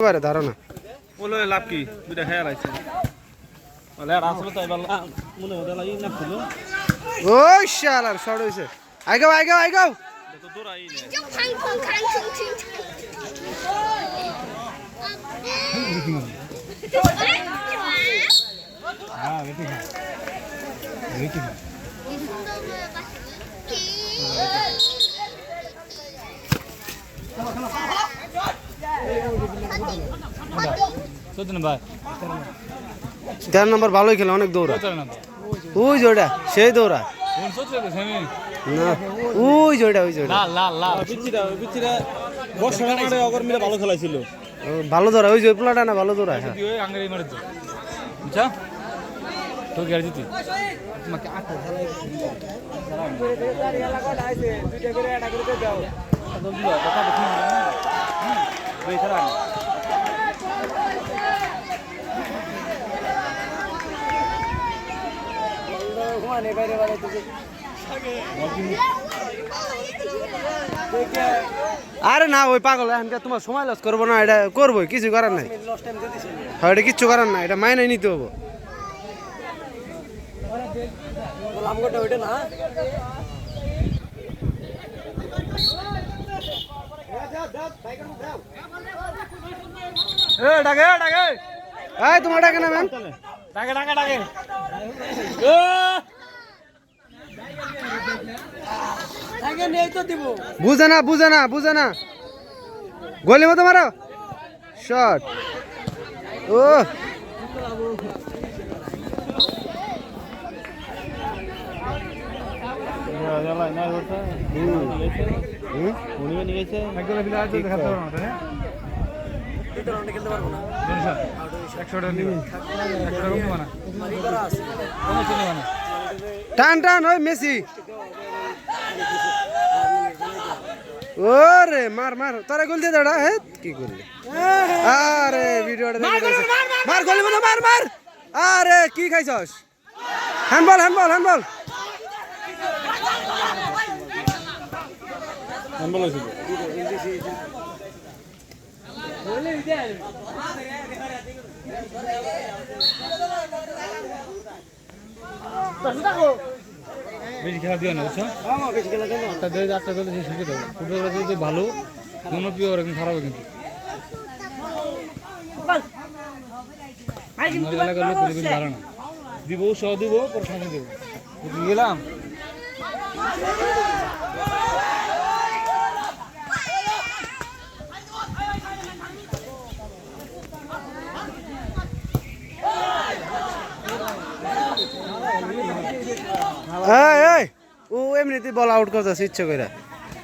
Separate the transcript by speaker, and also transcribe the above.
Speaker 1: এবারে ধারণা
Speaker 2: বলে লাভ কি দুইটা খেয়াল আছে বলে আর আসলে তাই বল মনে হতে লাগি না ছিল
Speaker 1: ওই শালার শর্ট হইছে আইগাও আইগাও আইগাও
Speaker 2: তো দৌড়াই না
Speaker 3: হ্যাঁ বেটি খা বেটি খা ভাই
Speaker 1: 13 নম্বর ভালোই খেলে অনেক দৌড়া ওই জোড়া সেই দৌড়া না ওই জোড়া
Speaker 2: বিচিরা বর্ষা মাঠে অগর মিলে ভালো খেলাইছিল
Speaker 1: ভালো দৌড়া ওই যে পোলাটা না ভালো দৌড়া হ্যাঁ
Speaker 3: আঙ্গারি মারে বুঝছা তো গেল জিতি তোমাকে আটা ঢালাই দুইটা করে একটা করে দাও একদম দিও কথা দেখি ওই খারাপ ঘুমানে বাইরে বাইরে তুই
Speaker 1: আরে না ওই পাগল এখানকার তোমার সময় লস করবো না এটা করবোই কিছু করার নাই হ্যাঁ এটা কিচ্ছু করার নাই এটা মাইনে নিতে হবো এই তোমার ডাকে না ম্যাম
Speaker 3: ডাকে
Speaker 1: বুঝে না গোলি মতো মারো শট ও টান টান ওই মেসি ওরে মার মার তোরা গোল দিয়ে দাঁড়া হ্যাঁ কি করলি আরে ভিডিওটা মার গোলি মতো মার মার আরে কি খাইছস হ্যান্ডবল হ্যান্ডবল হ্যান্ডবল
Speaker 2: হ্যান্ডবল হয়েছিল
Speaker 3: বেশি খেলা দিও না বুঝছো আটটা দলে শিখে দেবো ফুটবল যদি ভালো জনপ্রিয় এরকম খারাপ কিন্তু এলাকার লোক ভালো না দিব সহ দিব পরে সাথে দেবো গেলাম
Speaker 1: ও এমনিতে বল আউট করতেছে ইচ্ছে করে